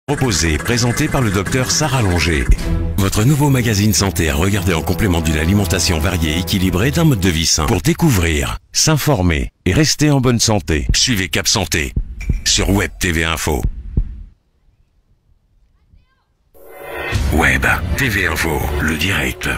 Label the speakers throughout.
Speaker 1: Proposé et présenté par le docteur Sarah Longer. Votre nouveau magazine santé à regarder en complément d'une alimentation variée et équilibrée d'un mode de vie sain. Pour découvrir, s'informer et rester en bonne santé, suivez Cap Santé sur Web TV Info. Web TV Info, le direct.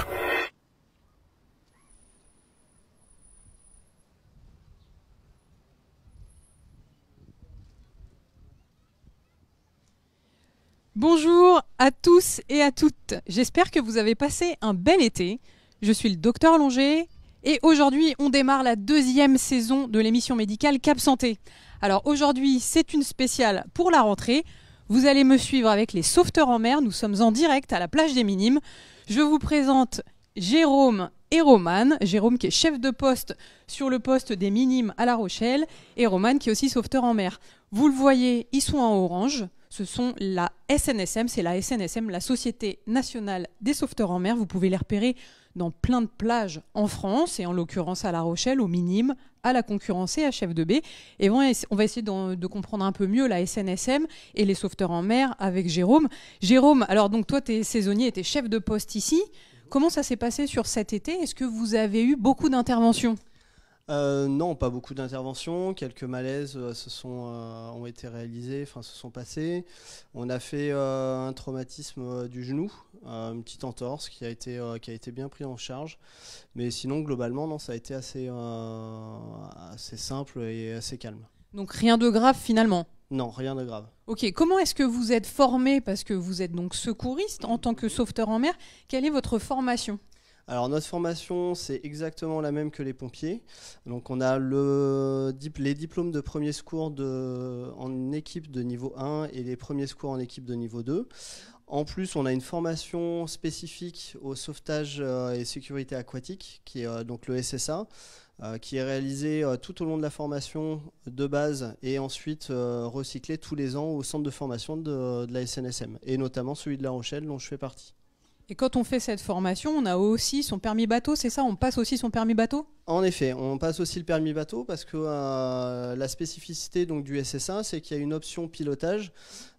Speaker 2: Bonjour à tous et à toutes, j'espère que vous avez passé un bel été. Je suis le docteur Longer et aujourd'hui on démarre la deuxième saison de l'émission médicale Cap Santé. Alors aujourd'hui c'est une spéciale pour la rentrée, vous allez me suivre avec les sauveteurs en mer, nous sommes en direct à la plage des Minimes. Je vous présente Jérôme et Romane, Jérôme qui est chef de poste sur le poste des Minimes à La Rochelle et Romane qui est aussi sauveteur en mer. Vous le voyez, ils sont en orange. Ce sont la SNSM, c'est la SNSM, la Société Nationale des Sauveteurs en Mer. Vous pouvez les repérer dans plein de plages en France, et en l'occurrence à La Rochelle, aux Minimes, à la Concurrencée, à Chef de Baie. Et on va essayer de comprendre un peu mieux la SNSM et les sauveteurs en mer avec Jérôme. Jérôme, alors donc toi tu es saisonnier et tu es chef de poste ici. Comment ça s'est passé sur cet été? Est-ce que vous avez eu beaucoup d'interventions?
Speaker 3: Non, pas beaucoup d'interventions. Quelques malaises ont été réalisés, se sont passés. On a fait un traumatisme du genou, une petite entorse qui a été bien pris en charge. Mais sinon, globalement, non, ça a été assez simple et assez calme.
Speaker 2: Donc rien de grave finalement?
Speaker 3: Non, rien de grave.
Speaker 2: Ok, comment est-ce que vous êtes formé? Parce que vous êtes donc secouriste en tant que sauveteur en mer. Quelle est votre formation?
Speaker 3: Alors notre formation, c'est exactement la même que les pompiers. Donc on a les diplômes de premier secours en équipe de niveau 1 et les premiers secours en équipe de niveau 2. En plus, on a une formation spécifique au sauvetage et sécurité aquatique, qui est donc le SSA, qui est réalisée tout au long de la formation de base et ensuite recyclée tous les ans au centre de formation de la SNSM, et notamment celui de La Rochelle dont je fais partie.
Speaker 2: Et quand on fait cette formation, on a aussi son permis bateau, c'est ça? On passe aussi son permis bateau?
Speaker 3: En effet, on passe aussi le permis bateau parce que la spécificité donc, du SSA, c'est qu'il y a une option pilotage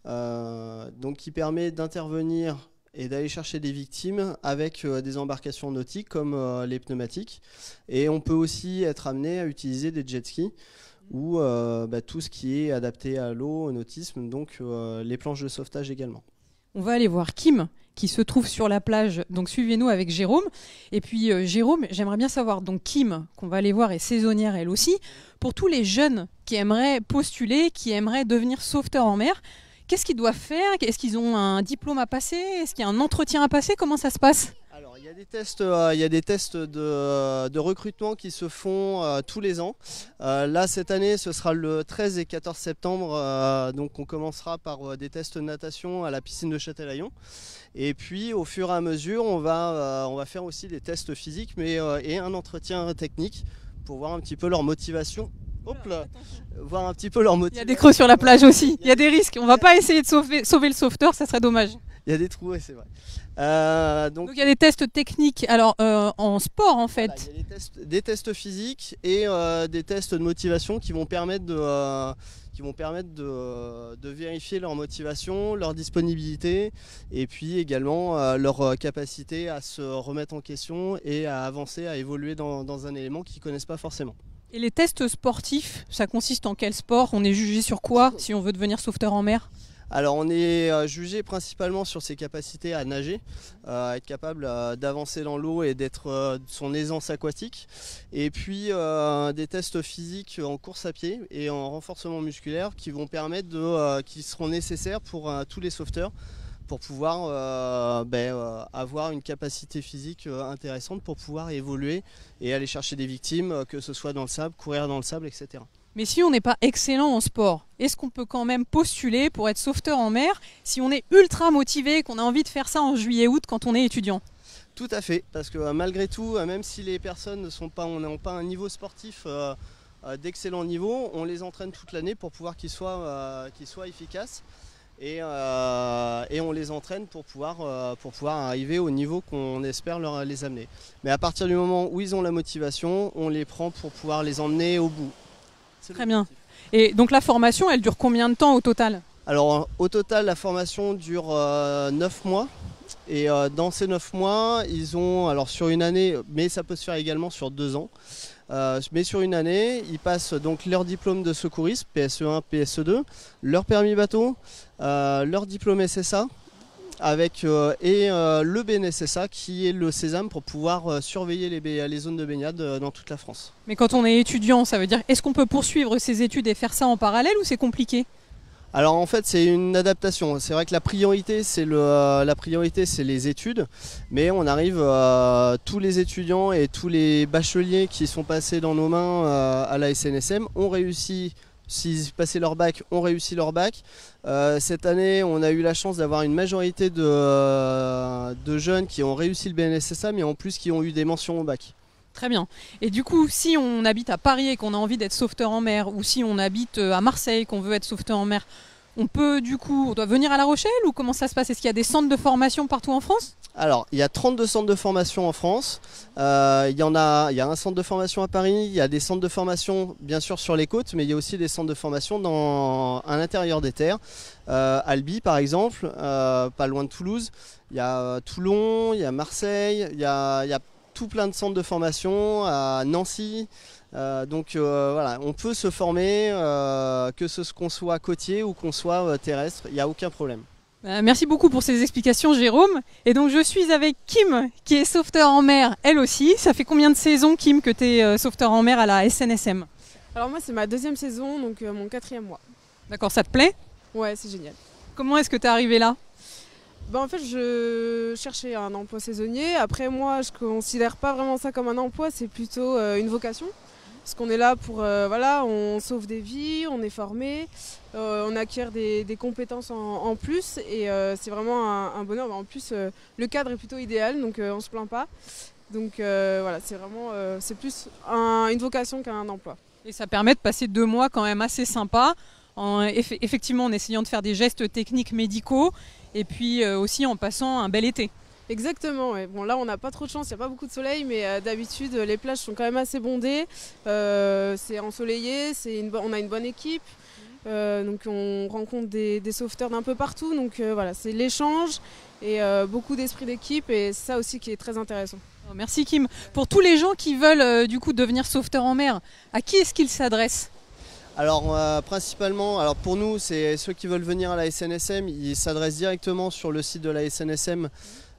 Speaker 3: donc, qui permet d'intervenir et d'aller chercher des victimes avec des embarcations nautiques comme les pneumatiques. Et on peut aussi être amené à utiliser des jet skis ou tout ce qui est adapté à l'eau, au nautisme, donc les planches de sauvetage également.
Speaker 2: On va aller voir Kim qui se trouve sur la plage, donc suivez-nous avec Jérôme. Et puis Jérôme, j'aimerais bien savoir, donc Kim, qu'on va aller voir, est saisonnière elle aussi, pour tous les jeunes qui aimeraient postuler, qui aimeraient devenir sauveteurs en mer, qu'est-ce qu'ils doivent faire? Est-ce qu'ils ont un diplôme à passer? Est-ce qu'il y a un entretien à passer? Comment ça se passe?
Speaker 3: Alors, il y a des tests de recrutement qui se font tous les ans. Là, cette année, ce sera le 13 et 14 septembre. Donc, on commencera par des tests de natation à la piscine de Châtelaillon. Et puis, au fur et à mesure, on va faire aussi des tests physiques et un entretien technique pour voir un petit peu leur motivation. Hop là, voir un petit peu leur motivation.
Speaker 2: Il y a des creux sur la plage aussi, il y a des risques. On va pas essayer de sauver le sauveteur, ça serait dommage.
Speaker 3: Il y a des trous, oui, c'est vrai.
Speaker 2: Donc il y a des tests techniques, alors en sport en fait.
Speaker 3: Voilà, il y a des tests physiques et des tests de motivation qui vont permettre de vérifier leur motivation, leur disponibilité et puis également leur capacité à se remettre en question et à avancer, à évoluer dans un élément qu'ils ne connaissent pas forcément.
Speaker 2: Et les tests sportifs, ça consiste en quel sport? On est jugé sur quoi si on veut devenir sauveteur en mer?
Speaker 3: Alors on est jugé principalement sur ses capacités à nager, être capable d'avancer dans l'eau et d'être son aisance aquatique. Et puis des tests physiques en course à pied et en renforcement musculaire qui vont permettre qui seront nécessaires pour tous les sauveteurs pour pouvoir avoir une capacité physique intéressante pour pouvoir évoluer et aller chercher des victimes, que ce soit dans le sable, courir dans le sable, etc.
Speaker 2: Mais si on n'est pas excellent en sport, est-ce qu'on peut quand même postuler pour être sauveteur en mer si on est ultra motivé, qu'on a envie de faire ça en juillet-août quand on est étudiant?
Speaker 3: Tout à fait, parce que malgré tout, même si les personnes n'ont pas un niveau sportif d'excellent niveau, on les entraîne toute l'année pour pouvoir qu'ils soient efficaces. Et on les entraîne pour pouvoir arriver au niveau qu'on espère les amener. Mais à partir du moment où ils ont la motivation, on les prend pour pouvoir les emmener au bout.
Speaker 2: Très bien. Et donc la formation, elle dure combien de temps au total?
Speaker 3: Alors au total, la formation dure 9 mois. Et dans ces 9 mois, ils ont, alors sur une année, mais ça peut se faire également sur 2 ans, mais sur une année, ils passent donc leur diplôme de secouriste, PSE1, PSE2, leur permis bateau, leur diplôme SSA, avec le BNSSA qui est le sésame pour pouvoir surveiller les zones de baignade dans toute la France.
Speaker 2: Mais quand on est étudiant, ça veut dire, est-ce qu'on peut poursuivre ses études et faire ça en parallèle ou c'est compliqué ?
Speaker 3: Alors en fait c'est une adaptation, c'est vrai que la priorité c'est les études, mais on arrive tous les étudiants et tous les bacheliers qui sont passés dans nos mains à la SNSM ont réussi, s'ils passaient leur bac, ont réussi leur bac. Cette année on a eu la chance d'avoir une majorité de jeunes qui ont réussi le BNSSA mais en plus qui ont eu des mentions au bac.
Speaker 2: Très bien. Et du coup, si on habite à Paris et qu'on a envie d'être sauveteur en mer, ou si on habite à Marseille qu'on veut être sauveteur en mer, on doit venir à La Rochelle ou comment ça se passe? Est-ce qu'il y a des centres de formation partout en France?
Speaker 3: Alors, il y a 32 centres de formation en France. Il y a un centre de formation à Paris, il y a des centres de formation bien sûr sur les côtes, mais il y a aussi des centres de formation à l'intérieur des terres. Albi par exemple, pas loin de Toulouse. Il y a Toulon, il y a Marseille, il y a tout plein de centres de formation à Nancy. Voilà, on peut se former, qu'on soit côtier ou qu'on soit terrestre, il n'y a aucun problème.
Speaker 2: Merci beaucoup pour ces explications Jérôme. Et donc je suis avec Kim qui est sauveteur en mer elle aussi. Ça fait combien de saisons Kim que tu es sauveteur en mer à la SNSM?
Speaker 4: Alors moi c'est ma 2e saison, donc mon 4e mois.
Speaker 2: D'accord, ça te plaît?
Speaker 4: Ouais, c'est génial.
Speaker 2: Comment est-ce que tu es arrivé là?
Speaker 4: En fait, je cherchais un emploi saisonnier. Après, moi, je considère pas vraiment ça comme un emploi, c'est plutôt une vocation. Parce qu'on est là pour, on sauve des vies, on est formé, on acquiert des compétences en plus. Et c'est vraiment un bonheur. En plus, le cadre est plutôt idéal, donc on se plaint pas. Donc voilà, c'est vraiment, c'est plus une vocation qu'un emploi.
Speaker 2: Et ça permet de passer 2 mois quand même assez sympas, effectivement en essayant de faire des gestes techniques médicaux. Et puis aussi en passant un bel été.
Speaker 4: Exactement, ouais. Bon là on n'a pas trop de chance, il n'y a pas beaucoup de soleil, mais d'habitude les plages sont quand même assez bondées, c'est ensoleillé, on a une bonne équipe, donc on rencontre des sauveteurs d'un peu partout, donc voilà, c'est l'échange et beaucoup d'esprit d'équipe et c'est ça aussi qui est très intéressant.
Speaker 2: Merci Kim. Pour tous les gens qui veulent du coup devenir sauveteur en mer, à qui est-ce qu'ils s'adressent ?
Speaker 3: Alors principalement, pour nous, c'est ceux qui veulent venir à la SNSM, ils s'adressent directement sur le site de la SNSM.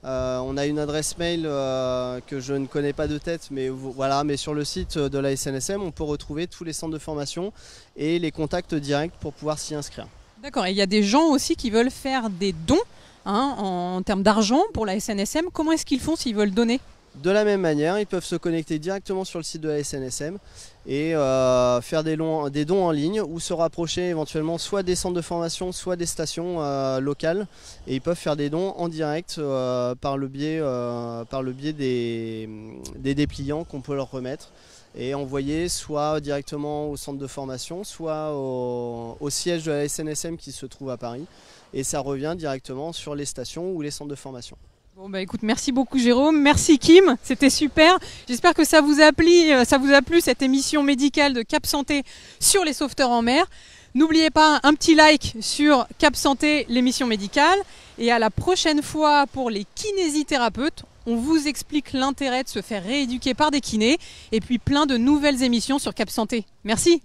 Speaker 3: On a une adresse mail que je ne connais pas de tête, mais voilà, mais sur le site de la SNSM, on peut retrouver tous les centres de formation et les contacts directs pour pouvoir s'y inscrire.
Speaker 2: D'accord, et il y a des gens aussi qui veulent faire des dons en termes d'argent pour la SNSM. Comment est-ce qu'ils font s'ils veulent donner ?
Speaker 3: De la même manière, ils peuvent se connecter directement sur le site de la SNSM et faire des dons en ligne ou se rapprocher éventuellement soit des centres de formation, soit des stations locales. Et ils peuvent faire des dons en direct par le biais des dépliants qu'on peut leur remettre et envoyer soit directement au centre de formation, soit au siège de la SNSM qui se trouve à Paris. Et ça revient directement sur les stations ou les centres de formation.
Speaker 2: Bon écoute, merci beaucoup Jérôme, merci Kim, c'était super. J'espère que ça vous a plu cette émission médicale de Cap Santé sur les sauveteurs en mer. N'oubliez pas un petit like sur Cap Santé, l'émission médicale. Et à la prochaine fois pour les kinésithérapeutes, on vous explique l'intérêt de se faire rééduquer par des kinés et puis plein de nouvelles émissions sur Cap Santé. Merci.